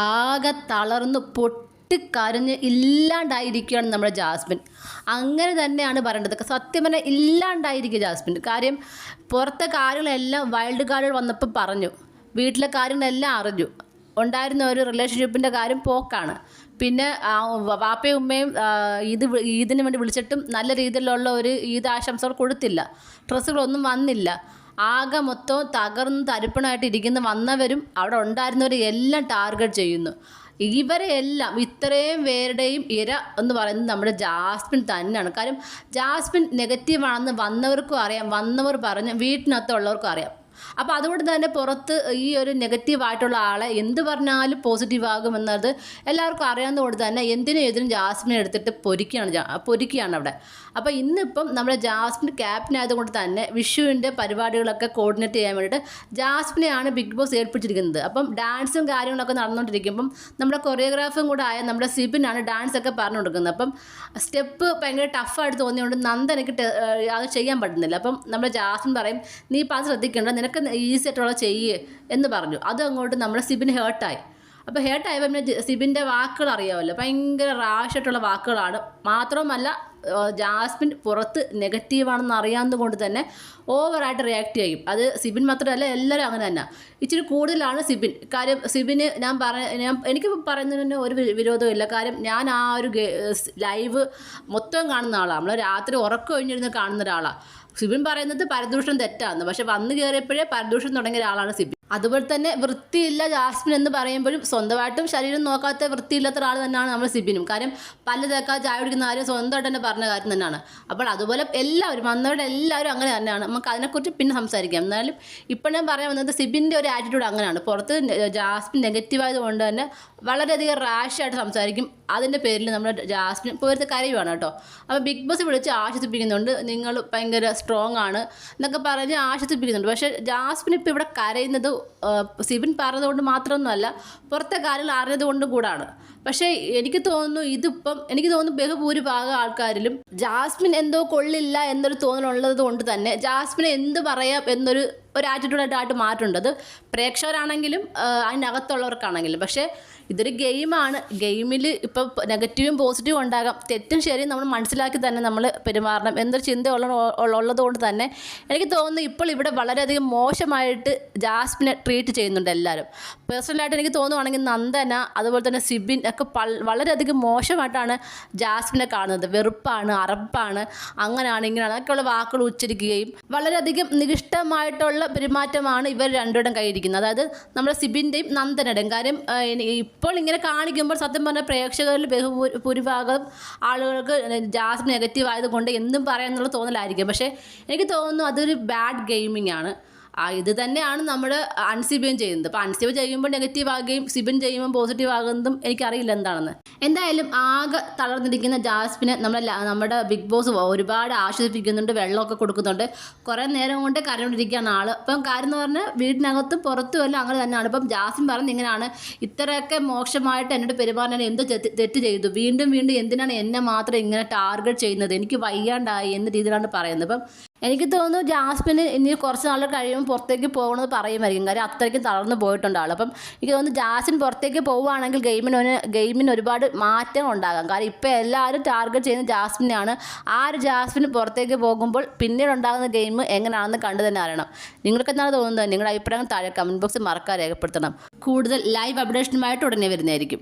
ആകെ തളർന്ന് പൊട്ടിക്കരഞ്ഞ് ഇല്ലാണ്ടായിരിക്കുകയാണ് നമ്മുടെ ജാസ്മിൻ. അങ്ങനെ തന്നെയാണ് പറയേണ്ടത്. സത്യം പറഞ്ഞാൽ ഇല്ലാണ്ടായിരിക്കുക ജാസ്മിൻ. കാര്യം പുറത്തെ കാര്യങ്ങളെല്ലാം വൈൽഡ് കാർഡുകൾ വന്നപ്പോൾ പറഞ്ഞു, വീട്ടിലെ കാര്യങ്ങളെല്ലാം അറിഞ്ഞു. ഉണ്ടായിരുന്ന ഒരു റിലേഷൻഷിപ്പിൻ്റെ കാര്യം പോക്കാണ്. പിന്നെ വാപ്പയും ഉമ്മയും ഈദിന് വേണ്ടി വിളിച്ചിട്ടും നല്ല രീതിയിലുള്ള ഒരു ഈദ് ആശംസകൾ കൊടുത്തില്ല. ഡ്രസ്സുകളൊന്നും വന്നില്ല. ആകെ മൊത്തം തകർന്ന് തരിപ്പണമായിട്ട് ഇരിക്കുന്ന വന്നവരും അവിടെ ഉണ്ടായിരുന്നവരും എല്ലാം ടാർഗറ്റ് ചെയ്യുന്നു. ഇവരെ എല്ലാം ഇത്രയും പേരുടെയും ഇര എന്ന് പറയുന്നത് നമ്മുടെ ജാസ്മിൻ തന്നെയാണ്. കാര്യം ജാസ്മിൻ നെഗറ്റീവാണെന്ന് വന്നവർക്കും അറിയാം, വന്നവർ പറഞ്ഞ് വീട്ടിനകത്തുള്ളവർക്കും അറിയാം. അപ്പോൾ അതുകൊണ്ട് തന്നെ പുറത്ത് ഈ ഒരു നെഗറ്റീവായിട്ടുള്ള ആളെ എന്ത് പറഞ്ഞാലും പോസിറ്റീവ് ആകുമെന്നത് എല്ലാവർക്കും അറിയാവുന്നതുകൊണ്ട് തന്നെ എന്തിനും എതിരും ജാസ്മിനെ എടുത്തിട്ട് പൊരിക്കുകയാണ് അവിടെ. അപ്പോൾ ഇന്നിപ്പം നമ്മുടെ ജാസ്മിൻ ക്യാപ്റ്റൻ ആയതുകൊണ്ട് തന്നെ വിഷുവിൻ്റെ പരിപാടികളൊക്കെ കോർഡിനേറ്റ് ചെയ്യാൻ വേണ്ടിയിട്ട് ജാസ്മിനെയാണ് ബിഗ് ബോസ് ഏൽപ്പിച്ചിരിക്കുന്നത്. അപ്പം ഡാൻസും കാര്യങ്ങളൊക്കെ നടന്നുകൊണ്ടിരിക്കുമ്പം നമ്മുടെ കൊറിയോഗ്രാഫും കൂടെ ആയ നമ്മുടെ സിബിനാണ് ഡാൻസൊക്കെ പറഞ്ഞു കൊടുക്കുന്നത്. അപ്പം സ്റ്റെപ്പ് ഭയങ്കര ടഫായിട്ട് തോന്നിയതുകൊണ്ട് നന്ദനക്ക് അത് ചെയ്യാൻ പറ്റുന്നില്ല. അപ്പം നമ്മുടെ ജാസ്മിൻ പറയും, നീ ഇപ്പം അത് ശ്രദ്ധിക്കേണ്ട, നിനക്ക് ഈസി ആയിട്ടുള്ള ചെയ്യേ എന്ന് പറഞ്ഞു. അത് അങ്ങോട്ട് നമ്മുടെ സിബിന് ഹേർട്ടായി. അപ്പോൾ ഹേർട്ടായപ്പോൾ പിന്നെ സിബിൻ്റെ വാക്കുകൾ അറിയാമല്ലോ, ഭയങ്കര റാഷായിട്ടുള്ള വാക്കുകളാണ്. മാത്രവുമല്ല ജാസ്മിൻ പുറത്ത് നെഗറ്റീവാണെന്ന് അറിയാവുന്നത് കൊണ്ട് തന്നെ ഓവറായിട്ട് റിയാക്ട് ചെയ്യും. അത് സിബിൻ മാത്രമല്ല, എല്ലാവരും അങ്ങനെ തന്നെ. ഇച്ചിരി കൂടുതലാണ് സിബിൻ. കാര്യം സിബിന് എനിക്ക് പറയുന്നതിന് ഒരു വിരോധവും ഇല്ല. കാര്യം ഞാൻ ആ ഒരു ലൈവ് മൊത്തം കാണുന്ന ആളാണ്. നമ്മൾ രാത്രി ഉറക്കം ഒഴിഞ്ഞിരുന്ന് കാണുന്ന ഒരാളാണ്. സിബിൻ പറയുന്നത് പരദൂഷണം തെറ്റാണ്, പക്ഷെ വന്നു കയറിയപ്പോഴേ പരദൂഷണം തുടങ്ങിയ ഒരാളാണ് സിബിൻ. അതുപോലെ തന്നെ വൃത്തിയില്ല ജാസ്മിൻ എന്ന് പറയുമ്പോഴും സ്വന്തമായിട്ടും ശരീരം നോക്കാത്ത വൃത്തിയില്ലാത്ത ഒരാൾ തന്നെയാണ് നമ്മൾ സിബിനും. കാര്യം പല്ല് തേക്കാതെ ചായ കുടിക്കുന്ന ആരും സ്വന്തമായിട്ട് തന്നെ പറഞ്ഞ കാര്യം തന്നെയാണ്. അപ്പോൾ അതുപോലെ എല്ലാവരും വന്നവരുടെ എല്ലാവരും അങ്ങനെ തന്നെയാണ്. നമുക്ക് അതിനെക്കുറിച്ച് പിന്നെ സംസാരിക്കാം. എന്നാലും ഇപ്പോൾ ഞാൻ പറയാൻ വന്നത് സിബിൻ്റെ ഒരു ആറ്റിറ്റ്യൂഡ് അങ്ങനെയാണ്. പുറത്ത് ജാസ്മിൻ നെഗറ്റീവായതുകൊണ്ട് തന്നെ വളരെയധികം റാഷായിട്ട് സംസാരിക്കും. അതിൻ്റെ പേരിൽ നമ്മുടെ ജാസ്മിൻ പോലത്തെ കരയുവാണ് കേട്ടോ. അപ്പോൾ ബിഗ് ബോസ് വിളിച്ച് ആശ്വസിപ്പിക്കുന്നുണ്ട്, നിങ്ങൾ ഭയങ്കര സ്ട്രോങ് ആണ് എന്നൊക്കെ പറഞ്ഞ് ആശ്വസിപ്പിക്കുന്നുണ്ട്. പക്ഷേ ജാസ്മിൻ ഇപ്പോൾ ഇവിടെ കരയുന്നത് സിബിൻ പറഞ്ഞതുകൊണ്ട് മാത്രമൊന്നുമല്ല, പുറത്തെ കാര്യങ്ങൾ അറിഞ്ഞതുകൊണ്ടും കൂടാണ്. പക്ഷേ എനിക്ക് തോന്നുന്നു ബഹുഭൂരിഭാഗം ആൾക്കാരിലും ജാസ്മിൻ എന്തോ കൊള്ളില്ല എന്നൊരു തോന്നലുള്ളത് കൊണ്ട് തന്നെ ജാസ്മിനെ എന്ത് പറയാം എന്നൊരു ആറ്റിറ്റ്യൂഡായിട്ട് മാറ്റുന്നുണ്ട്. അത് പ്രേക്ഷകരാണെങ്കിലും അതിനകത്തുള്ളവർക്കാണെങ്കിലും. പക്ഷേ ഇതൊരു ഗെയിമാണ്. ഗെയിമിൽ ഇപ്പോൾ നെഗറ്റീവും പോസിറ്റീവും ഉണ്ടാകാം. തെറ്റും ശരിയും നമ്മൾ മനസ്സിലാക്കി തന്നെ നമ്മൾ പെരുമാറണം എന്നൊരു ചിന്ത ഉള്ളത് കൊണ്ട് തന്നെ എനിക്ക് തോന്നുന്നു ഇപ്പോൾ ഇവിടെ വളരെയധികം മോശമായിട്ട് ജാസ്മിനെ ട്രീറ്റ് ചെയ്യുന്നുണ്ട് എല്ലാവരും. പേഴ്സണലായിട്ട് എനിക്ക് തോന്നുവാണെങ്കിൽ നന്ദന അതുപോലെ തന്നെ സിബിൻ ഒക്കെ വളരെയധികം മോശമായിട്ടാണ് ജാസ്മിനെ കാണുന്നത്. വെറുപ്പാണ്, അറപ്പാണ്, അങ്ങനെയാണ് ഇങ്ങനെയാണ് അതൊക്കെയുള്ള വാക്കുകൾ ഉച്ചരിക്കുകയും വളരെയധികം നികിഷ്ടമായിട്ടുള്ള പെരുമാറ്റമാണ് ഇവർ രണ്ടുപേരും കയ്യിരിക്കുന്നത്. അതായത് നമ്മുടെ സിബിൻ്റെയും നന്ദനയുടെയും. കാര്യം ഇപ്പോൾ ഇങ്ങനെ കാണിക്കുമ്പോൾ സത്യം പറഞ്ഞാൽ പ്രേക്ഷകരിൽ ഭൂരിഭാഗം ആളുകൾക്ക് ജാസ്മിൻ നെഗറ്റീവ് ആയതുകൊണ്ട് എന്തും പറയാമെന്നുള്ള തോന്നലായിരിക്കും. പക്ഷേ എനിക്ക് തോന്നുന്നു അതൊരു ബാഡ് ഗെയിമിംഗ് ആണ്. ഇത് തന്നെയാണ് നമ്മുടെ അൻസിബയും ചെയ്യുന്നത്. അപ്പോൾ അൻസിബ ചെയ്യുമ്പോൾ നെഗറ്റീവ് ആകുകയും സിബിൻ ചെയ്യുമ്പോൾ പോസിറ്റീവ് ആകുന്നതും എനിക്കറിയില്ല എന്താണെന്ന്. എന്തായാലും ആകെ തളർന്നിരിക്കുന്ന ജാസ്മിനെ നമ്മുടെ ബിഗ് ബോസ് ഒരുപാട് ആശ്വസിപ്പിക്കുന്നുണ്ട്, വെള്ളമൊക്കെ കൊടുക്കുന്നുണ്ട്. കുറേ നേരം കൊണ്ട് കരഞ്ഞുകൊണ്ടിരിക്കുകയാണ് ആൾ. അപ്പം കാര്യം എന്ന് പറഞ്ഞാൽ വീടിനകത്തും പുറത്തും എല്ലാം അങ്ങനെ തന്നെയാണ്. ഇപ്പം ജാസ്മിൻ പറഞ്ഞ് ഇങ്ങനെയാണ്, ഇത്രയൊക്കെ മോശമായിട്ട് എന്നോട് പെരുമാറാൻ എന്ത് തെറ്റ് ചെയ്തു, വീണ്ടും എന്തിനാണ് എന്നെ മാത്രം ഇങ്ങനെ ടാർഗറ്റ് ചെയ്യുന്നത്, എനിക്ക് വയ്യാണ്ടായി എന്ന രീതിയിലാണ് പറയുന്നത്. അപ്പം എനിക്ക് തോന്നുന്നു ജാസ്മിന് ഇനി കുറച്ച് നാൾ കഴിയുമ്പോൾ പുറത്തേക്ക് പോകണമെന്ന് പറയുമായിരിക്കും. കാര്യം അത്രയ്ക്കും തളർന്നു പോയിട്ടുണ്ട് ആൾ. അപ്പം എനിക്ക് തോന്നുന്നു ജാസ്മിൻ പുറത്തേക്ക് പോവുകയാണെങ്കിൽ ഗെയിമിന് ഒരുപാട് മാറ്റം ഉണ്ടാകാം. കാരണം ഇപ്പോൾ എല്ലാവരും ടാർഗറ്റ് ചെയ്യുന്ന ജാസ്മിനെയാണ്. ആ ഒരു ജാസ്മിൻ പുറത്തേക്ക് പോകുമ്പോൾ പിന്നീട് ഉണ്ടാകുന്ന ഗെയിം എങ്ങനെയാണെന്ന് കണ്ടു തന്നെ അറിയണം. നിങ്ങൾക്ക് എന്താണ് തോന്നുന്നത്? നിങ്ങളുടെ അഭിപ്രായം താഴെ കമൻറ്റ് ബോക്സിൽ മറക്കാതെ രേഖപ്പെടുത്തണം. കൂടുതൽ ലൈവ് അപ്ഡേഷനുമായിട്ട് ഉടനെ വരുന്നതായിരിക്കും.